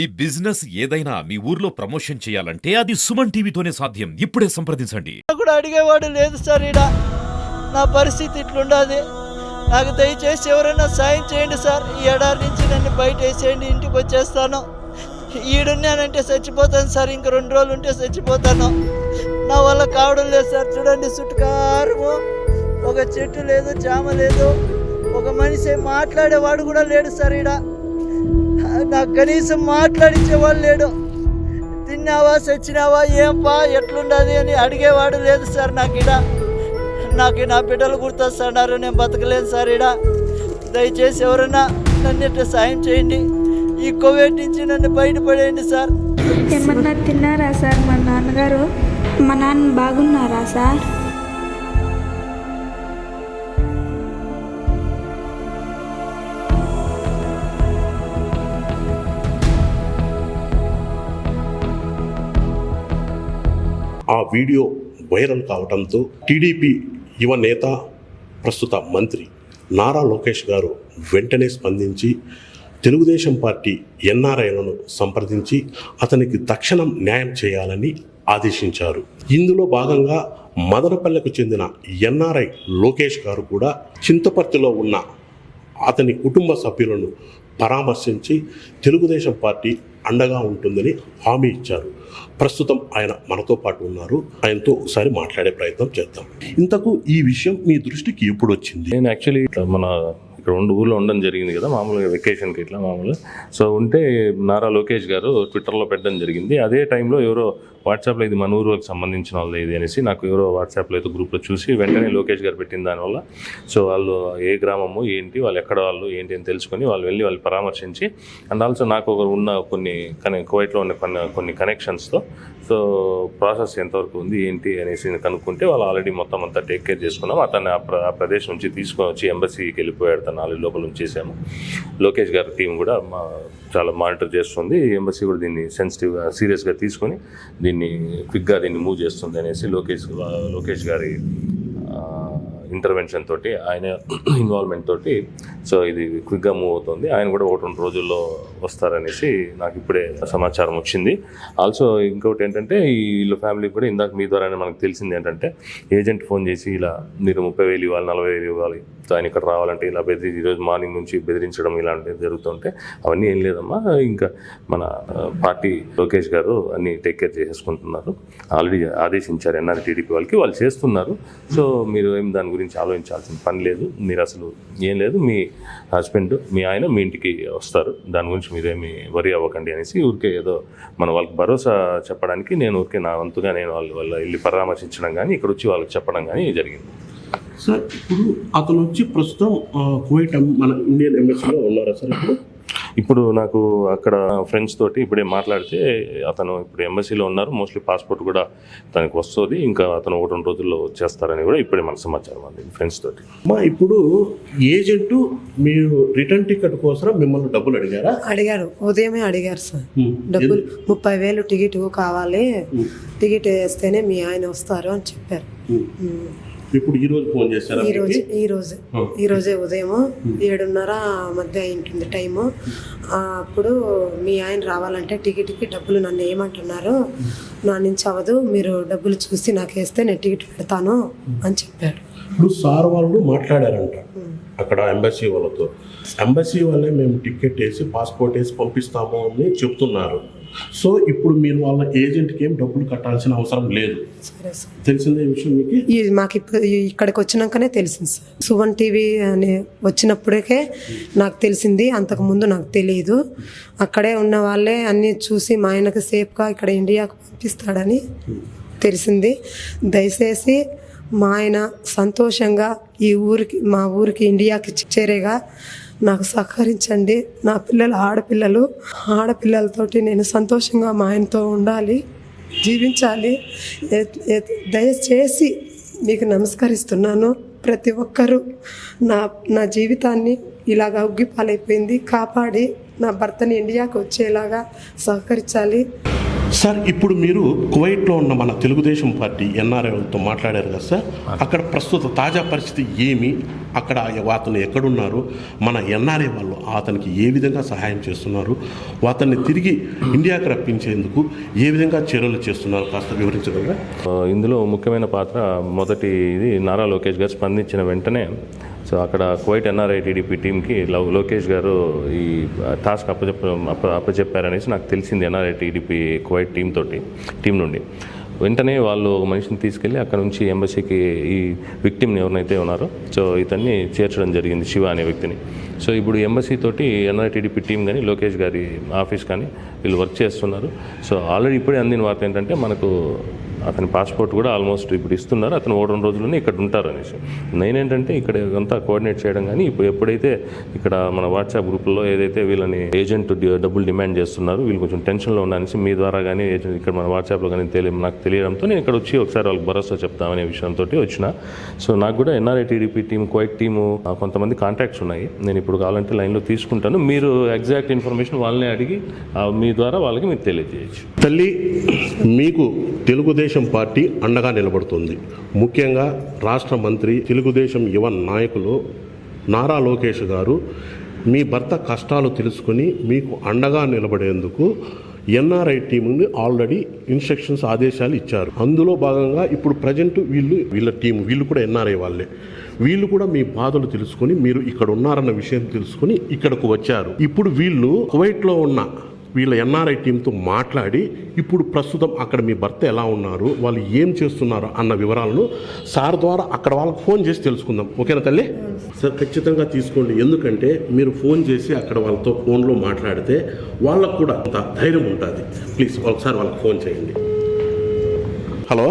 ఈ బిజినెస్ ఏదైనా మీ ఊర్లో ప్రమోషన్ చేయాలంటే అది సుమన్ టీవీతోనే సాధ్యం. ఇప్పుడే సంప్రదించండి. కూడా అడిగేవాడు లేదు సార్. నా పరిస్థితి ఇట్లుండదు. నాకు దయచేసి ఎవరైనా సాయం చేయండి సార్. ఈ ఎడారి నుంచి నన్ను బయట వేసేయండి, ఇంటికి వచ్చేస్తాను. ఈడున్నానంటే చచ్చిపోతాను సార్. ఇంక 2 రోజులు ఉంటే చచ్చిపోతాను. నా వల్ల కావడం లేదు సార్. చూడండి, చుట్టుకారము ఒక చెట్టు లేదు, జామ లేదు, ఒక మనిషి మాట్లాడేవాడు కూడా లేడు సార్. నాకు కనీసం మాట్లాడించేవాడు లేడు. తిన్నావా, చచ్చినావా, ఏంపా, ఎట్లుండదు అని అడిగేవాడు లేదు సార్. నాకు నా బిడ్డలు గుర్తొస్తున్నారు. నేను బతకలేను సార్. దయచేసి ఎవరైనా నన్ను ఇట్లా సాయం చేయండి. ఈ కోవిడ్ నుంచి నన్ను బయటపడేయండి సార్. ఏమన్నా తిన్నారా సార్? మా నాన్నగారు, మా నాన్న బాగున్నారా సార్? ఆ వీడియో వైరల్ కావడంతో టీడీపీ యువ నేత, ప్రస్తుత మంత్రి నారా లోకేష్ గారు వెంటనే స్పందించి తెలుగుదేశం పార్టీ ఎన్ఆర్ఐలను సంప్రదించి అతనికి తక్షణం న్యాయం చేయాలని ఆదేశించారు. ఇందులో భాగంగా మదనపల్లెకు చెందిన ఎన్ఆర్ఐ లోకేష్ గారు కూడా చింతపర్తిలో ఉన్న అతని కుటుంబ సభ్యులను పరామర్శించి తెలుగుదేశం పార్టీ అండగా ఉంటుందని హామీ ఇచ్చారు. ప్రస్తుతం ఆయన మనతో పాటు ఉన్నారు. ఆయనతో ఒకసారి మాట్లాడే ప్రయత్నం చేద్దాం. ఇంతకు ఈ విషయం మీ దృష్టికి ఎప్పుడు వచ్చింది? నేను యాక్చువల్లీ మన ఇక్కడ 2 ఊర్లో ఉండడం జరిగింది కదా, మామూలుగా వెకేషన్కి ఇట్లా మామూలుగా. సో ఉంటే నారా లోకేష్ గారు ట్విట్టర్లో పెట్టడం జరిగింది. అదే టైంలో ఎవరో వాట్సాప్లో ఇది మన ఊరికి సంబంధించిన వాళ్ళు ఇది అనేసి నాకు ఎవరో వాట్సాప్లో అయితే గ్రూప్లో చూసి వెంటనే లోకేష్ గారు పెట్టిన దానివల్ల సో వాళ్ళు ఏ గ్రామము ఏంటి, వాళ్ళు ఎక్కడ వాళ్ళు ఏంటి అని తెలుసుకొని వాళ్ళు పరామర్శించి అండ్ ఆల్సో నాకు ఉన్న కువైట్లో ఉన్న కొన్ని కనెక్షన్స్తో సో ప్రాసెస్ ఎంతవరకు ఉంది ఏంటి అనేసి కనుక్కుంటే వాళ్ళు ఆల్రెడీ మొత్తం అంతా టేక్ కేర్ చేసుకున్నాం. అతన్ని ఆ ప్రదేశం నుంచి తీసుకొని వచ్చి ఎంబసీకి వెళ్ళిపోయాడు. తను ఆల్రెడీ లోపల ఉంచేసాము. లోకేష్ గారి టీం కూడా చాలా మానిటర్ చేస్తుంది. ఎంబసీ కూడా దీన్ని సెన్సిటివ్గా సీరియస్గా తీసుకొని దీన్ని క్విక్గా మూవ్ చేస్తుంది అనేసి లోకేష్ గారి ఇంటర్వెన్షన్ తోటి, ఆయన ఇన్వాల్వ్మెంట్ తోటి సో ఇది క్విక్గా మూవ్ అవుతుంది. ఆయన కూడా 1-2 రోజుల్లో వస్తారనేసి నాకు ఇప్పుడే సమాచారం వచ్చింది. ఆల్సో ఇంకొకటి ఏంటంటే వీళ్ళ ఫ్యామిలీకి కూడా ఇందాక మీ ద్వారానే మనకు తెలిసింది ఏంటంటే ఏజెంట్ ఫోన్ చేసి ఇలా మీరు 30,000 ఇవ్వాలి, 40,000 ఇవ్వాలి, సో ఆయన ఇక్కడ రావాలంటే ఇలా ఈరోజు మార్నింగ్ నుంచి బెదిరించడం ఇలాంటివి జరుగుతుంటే అవన్నీ ఏం లేదమ్మా, ఇంకా మన పార్టీ లోకేష్ గారు అన్నీ టేక్ కేర్ చేసేసుకుంటున్నారు. ఆల్రెడీ ఆదేశించారు ఎన్ఆర్ టీడీపీ వాళ్ళకి, వాళ్ళు చేస్తున్నారు. సో మీరు ఏం దాని గురించి ఆలోచించాల్సిన పని లేదు. మీరు అసలు ఏం లేదు, మీ హస్బెండ్ మీ ఆయన మీ ఇంటికి వస్తారు, దాని గురించి మీరేమి వరి అవ్వకండి అనేసి ఊరికే ఏదో మన వాళ్ళకి భరోసా చెప్పడానికి నేను ఊరికే నా వంతుగా నేను వాళ్ళ వెళ్ళి పరామర్శించడం కానీ ఇక్కడ వచ్చి వాళ్ళకి చెప్పడం కానీ జరిగింది. సార్ ఇప్పుడు అతను వచ్చి ప్రస్తుతం కువైట్ మన ఇండియన్ ఎంబసీలో ఉన్నారా సార్? ఇప్పుడు నాకు అక్కడ ఫ్రెండ్స్ తోటి ఇప్పుడే మాట్లాడితే అతను ఇప్పుడు ఎంబసీలో ఉన్నారు. మోస్ట్లీ పాస్పోర్ట్ కూడా తనకు వస్తుంది. ఇంకా అతను 1-2 రోజుల్లో వచ్చేస్తారని కూడా ఇప్పుడే మన సమాచారం అంది ఫ్రెండ్స్ తోటి. ఇప్పుడు ఏజెంటు మీరు రిటర్న్ టికెట్ కోసం మిమ్మల్ని డబ్బులు అడిగారు. ఉదయమే అడిగారు సార్. డబ్బులు 30,000 టికెట్ కావాలి, టికెట్ వేస్తేనే మీ ఆయన వస్తారు అని చెప్పారు. ఇప్పుడు ఈ రోజు ఫోన్ చేశారా? ఈ రోజే ఉదయం 7:30 మధ్య అయింటుంది టైము. అప్పుడు మీ ఆయన రావాలంటే టికెట్కి డబ్బులు నన్ను ఏమంటున్నారు, నా నుంచి అవ్వదు, మీరు డబ్బులు చూసి నాకు వేస్తే నేను టికెట్ పెడతాను అని చెప్పాడు. ఇప్పుడు సార్ వాళ్ళు మాట్లాడారంట అక్కడ ఎంబసీ వాళ్ళతో. ఎంబసీ వాళ్ళే మేము టికెట్ వేసి పాస్పోర్ట్ వేసి పంపిస్తాము అని చెప్తున్నారు. సో ఇప్పుడు మీరు వాళ్ళ ఏజెంట్కి ఏం డబ్బులు కట్టాల్సిన అవసరం లేదు. తెలిసిందే విషయం మీకు? మాకు ఇప్పుడు ఇక్కడికి వచ్చినాకనే తెలిసింది సార్. సుమన్ టీవీ అని వచ్చినప్పటికే నాకు తెలిసింది, అంతకుముందు నాకు తెలియదు. అక్కడే ఉన్న వాళ్ళే అన్నీ చూసి మా ఆయనకు సేఫ్గా ఇక్కడ ఇండియాకు పంపిస్తాడని తెలిసింది. దయచేసి మా ఆయన సంతోషంగా మా ఊరికి ఇండియాకి చేరేగా నాకు సహకరించండి. నా ఆడపిల్లలతోటి నేను సంతోషంగా మా ఆయనతో ఉండాలి, జీవించాలి. దయచేసి మీకు నమస్కరిస్తున్నాను. ప్రతి ఒక్కరూ నా జీవితాన్ని ఇలాగా ఉగ్గిపాలైపోయింది కాపాడి నా భర్తని ఇండియాకి వచ్చేలాగా సహకరించాలి. సార్ ఇప్పుడు మీరు కువైట్లో ఉన్న మన తెలుగుదేశం పార్టీ ఎన్ఆర్ఐలతో మాట్లాడారు కదా సార్, అక్కడ ప్రస్తుత తాజా పరిస్థితి ఏమి, అక్కడ అతను ఎక్కడున్నారు, మన ఎన్ఆర్ఐ వాళ్ళు అతనికి ఏ విధంగా సహాయం చేస్తున్నారు, అతన్ని తిరిగి ఇండియాకి రప్పించేందుకు ఏ విధంగా చర్యలు చేస్తున్నారు కాస్త వివరించగలరా? ఇందులో ముఖ్యమైన పాత్ర మొదటి ఇది నారా లోకేష్ గారు స్పందించిన వెంటనే సో అక్కడ కువైట్ ఎన్ఆర్ఐ టీడీపీ టీంకి లోకేష్ గారు ఈ టాస్క్ అప్పచెప్పారనేసి నాకు తెలిసింది ఎన్ఆర్ఐ టీడీపీ కువైట్ టీం నుండి. వెంటనే వాళ్ళు ఒక మనిషిని తీసుకెళ్ళి అక్కడ నుంచి ఎంబసీకి ఈ విక్టిమ్ని ఎవరినైతే ఉన్నారో సో ఇతన్ని చేర్చడం జరిగింది, శివ అనే వ్యక్తిని. సో ఇప్పుడు ఎంబసీ తోటి ఎన్ఆర్ఐ టీడీపీ టీం కానీ లోకేష్ గారి ఆఫీస్ కానీ వీళ్ళు వర్క్ చేస్తున్నారు. సో ఆల్రెడీ ఇప్పుడే అందిన వార్త ఏంటంటే మనకు అతని పాస్పోర్ట్ కూడా ఆల్మోస్ట్ ఇప్పుడు ఇస్తున్నారు, అతను 2 రోజుల్లోనే ఇక్కడ ఉంటారు అనేసి. నేనేంటంటే ఇక్కడ అంతా కోఆర్డినేట్ చేయడం కానీ ఇప్పుడు ఎప్పుడైతే ఇక్కడ మన వాట్సాప్ గ్రూప్లో ఏదైతే వీళ్ళని ఏజెంట్ డబ్బులు డిమాండ్ చేస్తున్నారు, వీళ్ళు కొంచెం టెన్షన్లో ఉన్నారనేసి మీ ద్వారా కానీ ఏజెంట్ ఇక్కడ మన వాట్సాప్లో కానీ నాకు తెలియడంతో నేను ఇక్కడ వచ్చి ఒకసారి వాళ్ళకి భరోసా చెప్తామనే విషయంతో వచ్చిన. సో నాకు కూడా NRI TDP team Kuwait team కొంతమంది కాంటాక్ట్స్ ఉన్నాయి, నేను ఇప్పుడు కావాలంటే లైన్లో తీసుకుంటాను, మీరు ఎగ్జాక్ట్ ఇన్ఫర్మేషన్ వాళ్ళని అడిగి మీ ద్వారా వాళ్ళకి మీరు తెలియజేయచ్చు. తల్లి, మీకు తెలుగుదేశం పార్టీ అండగా నిలబడుతుంది. ముఖ్యంగా రాష్ట్ర మంత్రి తెలుగుదేశం యువ నాయకులు నారా లోకేష్ గారు మీ భర్త కష్టాలు తెలుసుకొని మీకు అండగా నిలబడేందుకు ఎన్ఆర్ఐ టీంని ఆల్రెడీ ఇన్స్ట్రక్షన్స్ ఆదేశాలు ఇచ్చారు. అందులో భాగంగా ఇప్పుడు ప్రజెంట్ వీళ్ళ టీం వీళ్ళు కూడా ఎన్ఆర్ఐ వాళ్ళే, వీళ్ళు కూడా మీ బాధలు తెలుసుకొని మీరు ఇక్కడ ఉన్నారన్న విషయం తెలుసుకొని ఇక్కడకు వచ్చారు. ఇప్పుడు వీళ్ళు కువైట్లో ఉన్న వీళ్ళ ఎన్ఆర్ఐ టీంతో మాట్లాడి ఇప్పుడు ప్రస్తుతం అక్కడ మీ భర్త ఎలా ఉన్నారు, వాళ్ళు ఏం చేస్తున్నారు అన్న వివరాలను సార్ ద్వారా అక్కడ వాళ్ళకి ఫోన్ చేసి తెలుసుకుందాం. ఓకేనా తల్లి? సార్ ఖచ్చితంగా తీసుకోండి, ఎందుకంటే మీరు ఫోన్ చేసి అక్కడ వాళ్ళతో ఫోన్లో మాట్లాడితే వాళ్ళకు కూడా అంత ధైర్యం ఉంటుంది. ప్లీజ్ ఒకసారి వాళ్ళకి ఫోన్ చేయండి. హలో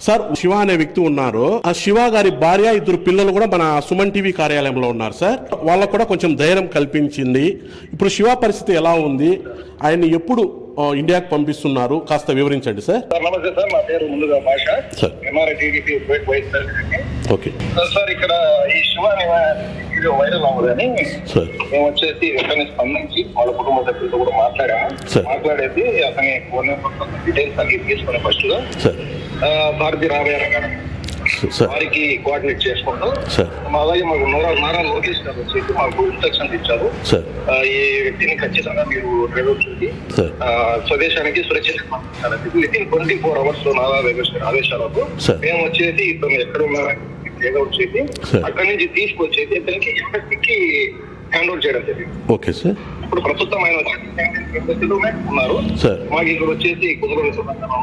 సార్, శివ అనే వ్యక్తి ఉన్నారు. ఆ శివ గారి భార్య 2 పిల్లలు కూడా మన సుమన్ టీవీ కార్యాలయంలో ఉన్నారు సార్. వాళ్ళకు కూడా కొంచెం ధైర్యం కల్పించింది. ఇప్పుడు శివ పరిస్థితి ఎలా ఉంది, ఆయన్ని ఎప్పుడు ఇండియాకి పంపిస్తున్నారు కాస్త వివరించండి సార్. నమస్తే సార్, నా పేరు ముందుగా Basha, NRI TDP vice president. Okay sir, ఇక్కడ ఈ శివ వీడియో వైరల్ అవ్వదని మేము వచ్చేసి వెంటనే స్పందించి వాళ్ళ కుటుంబ సభ్యులతో కూడా మాట్లాడేది అతని ఫోన్ నెంబర్ డీటెయిల్స్ అన్ని తీసుకునే ఫస్ట్ గా భారతీయ రామయ్య గారు వారికి కోఆర్డినేట్ చేసుకుంటూ అలాగే మాకు నారా లోకేష్ గారు వచ్చేసి మాకు ఇన్స్ట్రక్షన్స్ ఇచ్చారు. ఈ వ్యక్తిని ఖచ్చితంగా మీరు డ్రైవర్ చేసి స్వదేశానికి సురక్షితంగా పంపించాలని వితిన్ 24 hours లో నారా లోకేష్ గారి ఆదేశాలకు మేము వచ్చేసి ఇతను ఎక్కడ ఉన్నారని టేక్అవుట్ చేసి అక్కడి నుంచి తీసుకొచ్చేసి ఇతనికి ఎంబసీకి హ్యాండ్ ఓవర్ చేయడం జరిగింది. Okay sir. ఇప్పుడు ప్రస్తుతం ఆయన ఎంబసీలోనే ఉన్నారు. మాకు ఇక్కడ వచ్చేసి కుదురు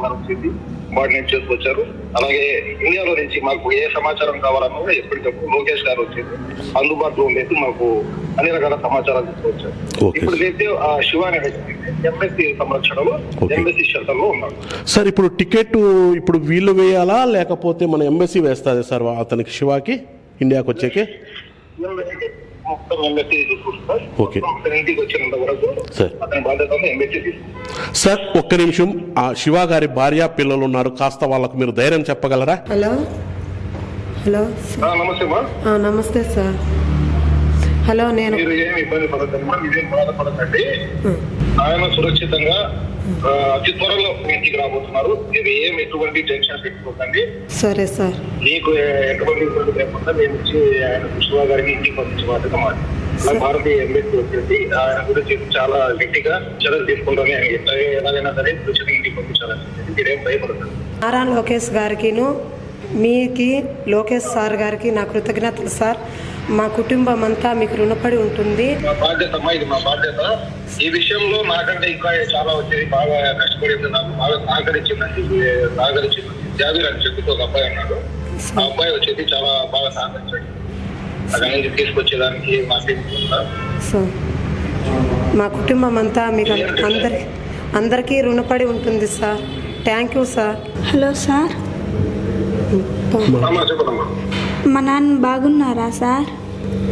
గారు వచ్చేసి కోఆర్డినేట్ చేసుకొచ్చారు. అలాగే ఇండియాలో నుంచి మాకు ఏ సమాచారం కావాలన్నా ఎప్పటికప్పుడు లోకేష్ గారు వచ్చేసి అందుబాటులో ఉండేసి మాకు అన్ని రకాల సమాచారాలు తీసుకొచ్చారు. ఇప్పుడు అయితే ఆ శివ అనే వ్యక్తి ఎంబసీ సంరక్షణలో ఎంబసీ షెల్టర్ లో ఉన్నారు. సార్, ఇప్పుడు టికెట్ ఇప్పుడు వీళ్ళు వేయాలా లేకపోతే మన ఎంబసీ వేస్తుంది సార్ అతనికి శివాకి ఇండియాకి వచ్చేకి? మొత్తం ఎంబసీ చూసుకుంటారు. ఇంటికి వచ్చినంత వరకు అతని బాధ్యత ఎంబసీ తీసుకుంటారు. సార్, ఒక్క నిమిషం, ఆ శివ గారి భార్య పిల్లలు ఉన్నారు, కాస్త వాళ్ళకు మీరు ధైర్యం చెప్పగలరా? హలో హలో నమస్తే మా. నమస్తే సార్. హలో, నేను మీరు ఏమి ఇబ్బంది పడద్దమ్మా, మీరేం బాధపడకండి. ఆయన సురక్షితంగా అతి త్వరలో ఇంటికి రాబోతున్నారు. మీరు ఏం ఎటువంటి టెన్షన్ పెట్టుకోకండి. సరే సార్. మీకు ఎటువంటి ఇబ్బంది లేకుండా మేము వచ్చి ఆయన శివ గారికి ఇంటికి పంపించే బాధ్యత మాది. భారతీయ ఎంబసీ వచ్చేసి ఆయన గురించి చాలా గట్టిగా చర్యలు తీసుకుంటామని ఆయన ఎలాగైనా సరే సురక్షితంగా ఇంటికి పంపించాలని మీరేం భయపడతారు. నారా లోకేష్ గారికిను మీకి లోకేష్ సార్ గారికి నా కృతజ్ఞతలు సార్. మా కుటుంబం అంతా మీకు రుణపడి ఉంటుంది. మా బాధ్యత అమ్మా, ఇది మా బాధ్యత. ఈ విషయంలో నాకంటే ఇంకా చాలా వచ్చేది బాగా కష్టపడింది, నాకు బాగా సహకరించింది జాబీర్ అని చెప్పి ఒక అబ్బాయి ఉన్నాడు. ఆ అబ్బాయి వచ్చేసి చాలా బాగా సహకరించాడు. అక్కడి నుంచి తీసుకొచ్చేదానికి మా కుటుంబం అంతా మీకు అందరికీ రుణపడి ఉంటుంది sir. Thank you sir. Hello sir, చెప్పదమ్మా. మా నాన్న బాగున్నారా సార్?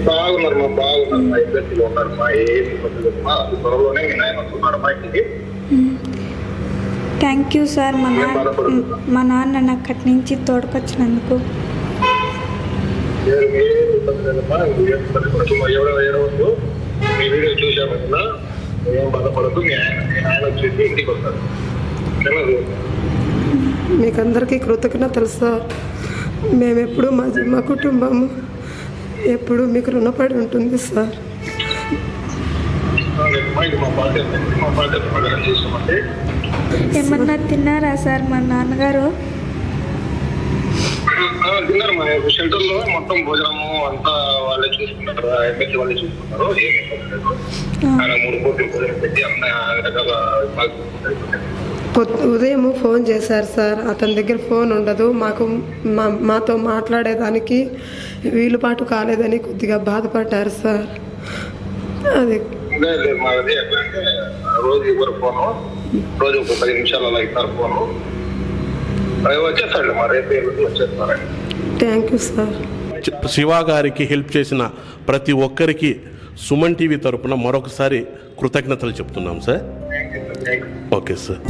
బాగున్నారు మా, బాగున్నారు మా, ఇద్దరిలో ఉన్నారు మా, ఏ ఇబ్బంది లేదు మా. త్వరలోనే మీ నాయన వస్తున్నాడు మా ఇంటికి. Thank you sir. మా నాన్న నాకు అక్కడి నుంచి తోడుకొచ్చినందుకు. ఎవరో మీ వీడియో చూసాము కదా, ఏం బాధపడదు. మీ ఆయన వచ్చేసి ఇంటికి వస్తారు. మీకు అందరికీ కృతజ్ఞతలు సార్. మేము ఎప్పుడు మా కుటుంబము ఎప్పుడు మీకు రుణపడి ఉంటుంది సార్. మా బాధ్యత ప్రకారం చేసామంటే ఏమన్నా తిన్నారా సార్ మా నాన్నగారు? తిన్నారు. మా షెల్టర్ లో మొత్తం భోజనము అంతా వాళ్ళే చూసుకుంటారు, ఎమ్మెల్యే వాళ్ళే చూసుకుంటారు. ఏమి ఇబ్బంది లేదు. ఆయన 3 పూటలు భోజనం పెట్టి అన్ని రకాల ఉదయం ఫోన్ చేశారు సార్. అతని దగ్గర ఫోన్ ఉండదు. మాతో మాట్లాడేదానికి వీలుపాటు కాలేదని కొద్దిగా బాధపడ్డారు సార్. అది లేదు మాది ఎట్లా అంటే రోజు ఇవ్వరు ఫోను, రోజు ఒక 10 నిమిషాలు అలా ఇస్తారు ఫోను. అవి వచ్చేస్తాడు. మా రేపు వచ్చేస్తారండి. Thank you sir. శివ గారికి హెల్ప్ చేసిన ప్రతి ఒక్కరికి సుమన్ టీవీ తరపున మరొకసారి కృతజ్ఞతలు చెప్తున్నాం sir. Thank you. Okay sir.